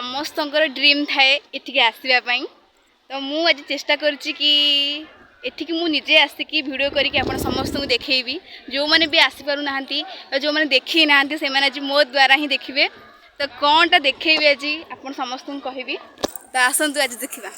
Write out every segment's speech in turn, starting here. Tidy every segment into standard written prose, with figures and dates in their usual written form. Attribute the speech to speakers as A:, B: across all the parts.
A: समस्त ड्रीम थाए एठिक आसवाई तो मु आज चेष्टा करुच्ची कि एठिक मु निजे आसिकी वीडियो करके आप समस्त को देखी जो मैंने भी आसीपार ना जो मैंने देखी ना से आज मो द्वारा ही देखिए तो कौनटा देखी आज आप समस्त को कहबी तो आसतु आज देखा।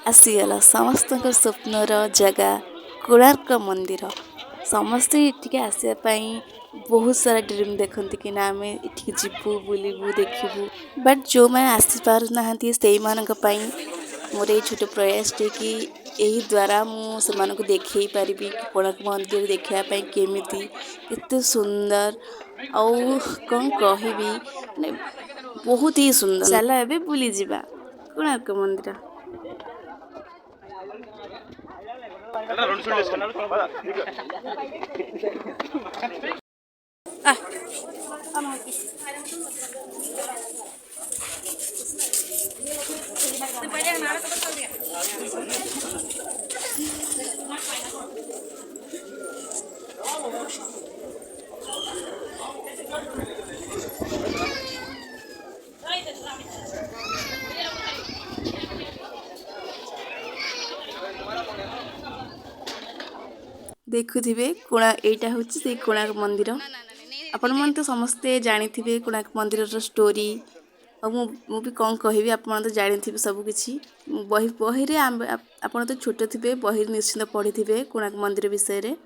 A: आसीगला समस्त स्वप्नर जगह कोणार्क मंदिर समस्ते ये आसवाई बहुत सारा ड्रीम देखते कि ना आम ये जीवु बुलू देखू बट जो मैंने आसीपार ना से मोर ये छोट प्रयास टे कि यही द्वारा मुझे देखी पारि कोणार्क मंदिर देखापी केमी केते सुंदर आउ कौन कहबी माने बहुत ही सुंदर चल ए बुली जावा कोणार्क मंदिर। देखुथिबे एटा होची से कोणार्क मंदिर आपण मन तो समस्ते जानिथिबे कोणार्क मंदिर रो स्टोरी और मु भी कौन कहबी आप तो जानिथिबे सब किछि बही रे आपण तो छोट थिबे बही निश्चित पढ़ी कोणार्क मंदिर विषय रे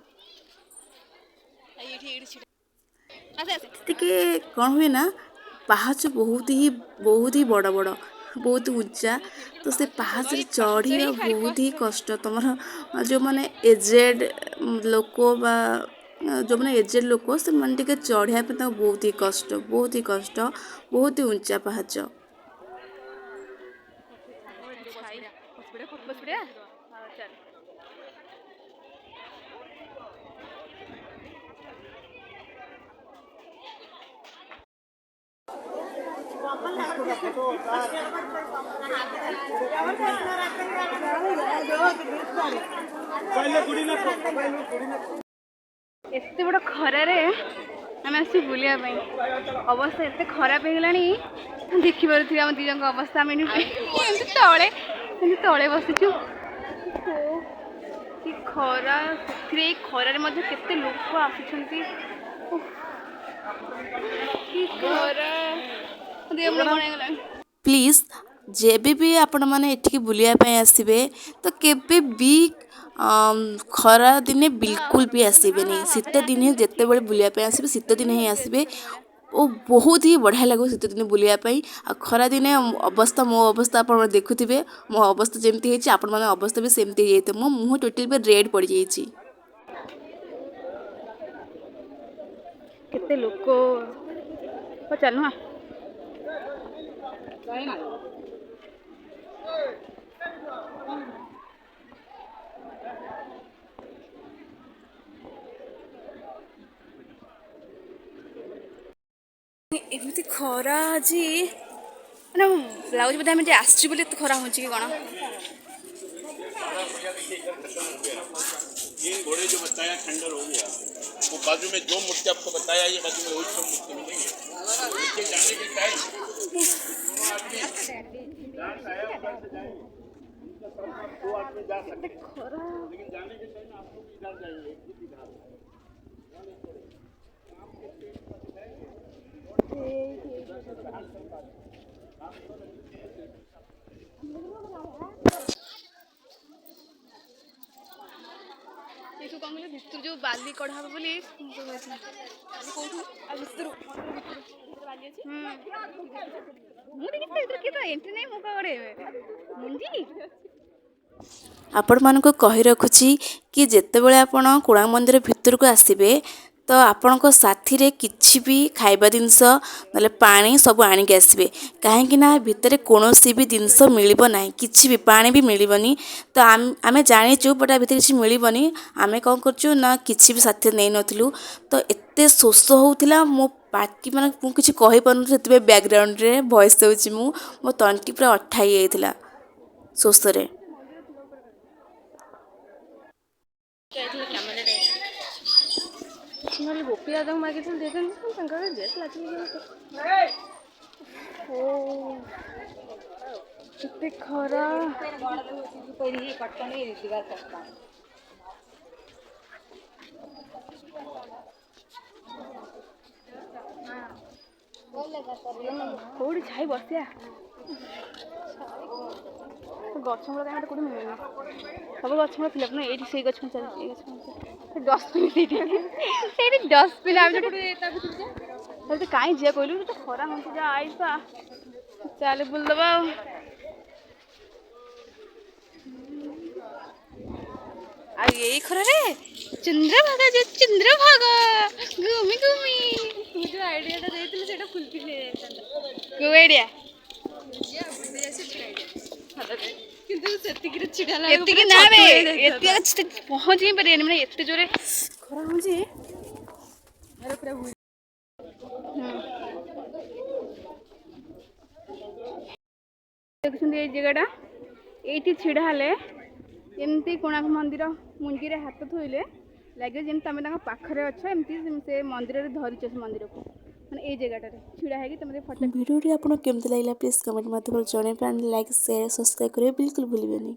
A: टिके कौन हुए ना पाहाच बहुत ही बड़ बड़ बहुत उच्चा तो से पाहाच चढ़ा बहुत ही कष्ट तुम जो मैंने एजेड लोक बा जो मैंने एजेड लोक से मैंने चढ़ा बहुत ही कष्ट बहुत ही उच्चा पाहाच। एते बड़ खरार आम आस बुलिया अवस्था एत खराब हो गलानी देखी पारे आम दी जन अवस्था तले तले बसीचु कि खरा से खरार केते लोक आसुंच प्लीज जेबे भी आपण मैंने एठिक बुलिया आसबे तो केबे भी खरा दिने बिल्कुल भी आसबेनी शीत दिने जिते बड़े बुलिया आसबे शीत दिने ही आसबे ओ बहुत ही बढ़िया लगे शीत दिन बुलियापाई आ खरा दिने अवस्था मो अवस्था आप देखुथे मो अवस्था जमती आपण मैंने अवस्था भी सेमती हो मो मुँह टोटल भी रेड पड़ जाइए केते लोक चलु हाँ एमती खरा आज मैंने लगुच बोधे आम आसचु बोली एत खरा हो कौन
B: घोड़े जो बताया खंडर हो गया वो बाजू में जो मूर्ति आपको बताया ये बाजू में वही सब मूर्ति मिलेंगे जाने के टाइम दो आदमी जा सकते लेकिन जाने के टाइम आप लोग इधर जाइए
C: ଭିତରୁ ଯୋଉ ବାଲି କଢା ହବ ବୋଲି କୋଉଠୁ ବାଲି ଅଛି ମୁଁ ଦେଖିଛି କିଏ ତ ଏଣ୍ଟ୍ରି ନାହିଁ ମୁଁ କଣ ମୁଣ୍ଡି
A: ଆପଣମାନଙ୍କୁ କହି ରଖୁଛି କି ଯେତେବେଳେ ଆପଣ କୋଣାର୍କ ମନ୍ଦିର ଭିତରକୁ ଆସିବେ ତ ଆପଣଙ୍କ ସାଥିରେ କିଛି ବି ଖାଇବା ଜିନିଷ ନହେଲେ ପାଣି ସବୁ ଆଣିକି ଆସିବେ କାହିଁକି ନା ଭିତରେ କୌଣସି ବି ଜିନିଷ ମିଳିବ ନାହିଁ କିଛି ବି ପାଣି ବି ମିଳିବନି ତ ଆମେ ଜାଣିଛୁ ବଟ୍ ଆ ଭିତରେ କିଛି ମିଳିବନି ଆମେ କ'ଣ କରୁଛୁ ନା କିଛି ବି ସାଥିରେ ନେଇନଥିଲୁ ତ ଏତେ ଶୋଷ ହେଉଥିଲା ମୋ ପାଟି ମାନେ ମୁଁ କିଛି କହିପାରୁନଥିଲି ସେଥିପାଇଁ ବ୍ୟାକ୍ଗ୍ରାଉଣ୍ଡରେ ଭଏସ୍ ଦେଉଛି ମୁଁ ମୋ ତଣ୍ଟି ପୁରା ଅଠା ହେଇଯାଇଥିଲା ଶୋଷରେ।
C: ନହେଲେ ଗୋପୀ ଦାଦାଙ୍କୁ ମାଗିଥିଲି ଦେଇଦେଲି ତାଙ୍କର ଡ୍ରେସ୍ ଓ କେତେ ଖରା କୋଉଠି ଛାଇ ବସିଆ ଗଛ ମୂଳ କାହିଁ କୋଉଠି ମିଳୁନି ସବୁ ଗଛ ମୂଳ ଥିଲା ନା ଏଇଠି ସେଇ ଗଛ ଚାଲିଛି ଏଇ ଗଛ ଡଷ୍ଟବିନ୍ ସେଇଠି ଡଷ୍ଟବିନ୍ ଆମେ ଯୋଉଠି କାହିଁ ଯିଆ କହିଲୁ ତ ଖରା ହେଉଛି ଯା ଆଇପା ଚାଲେ ବୁଲିଦବା ଆଉ ଏଇ ଖରାରେ ଚନ୍ଦ୍ରଭାଗା ଯେ ଚନ୍ଦ୍ରଭାଗା ଘୁମି ଘୁମି ତୁ ଯୋଉ ଆଇଡିଆଟା ଦେଇଥିଲୁ ସେଇଟା ଫୁଲଫିଲ୍ ହେଇଯାଇଥାନ୍ତା କୋଉ ଆଇଡିଆ କିନ୍ତୁ ସେତିକିରେ ଛିଡ଼ା ହେଲା ଏତିକି ନା ବେ ଏତିକି ପହଞ୍ଚି ହିଁ ପାରିବେନି ମାନେ ଏତେ ଜୋରେ ଖରା ହେଉଛି ଦେଖୁଛନ୍ତି ଏଇ ଜାଗାଟା ଏଇଠି ଛିଡ଼ା ହେଲେ ଏମିତି କୋଣାର୍କ ମନ୍ଦିର ମୁଣ୍ଡିରେ ହାତ ଥୋଇଲେ ଲାଗିବ ଯେମିତି ତମେ ତାଙ୍କ ପାଖରେ ଅଛ ଏମିତି ସେ ମନ୍ଦିରରେ ଧରିଛ ସେ ମନ୍ଦିରକୁ ମାନେ ଏଇ ଜାଗାଟାରେ ଛିଡ଼ା ହେଇକି ତମେ ଫଟୋ
A: ଭିଡ଼ିଓଟି ଆପଣଙ୍କୁ କେମିତି ଲାଗିଲା ପ୍ଲିଜ୍ କମେଣ୍ଟ ମାଧ୍ୟମରେ ଜଣାଇବେ ଆଣ୍ଡ ଲାଇକ୍ ସେୟାର ସବସ୍କ୍ରାଇବ୍ କରିବା ବିଲକୁଲ ଭୁଲିବେନି।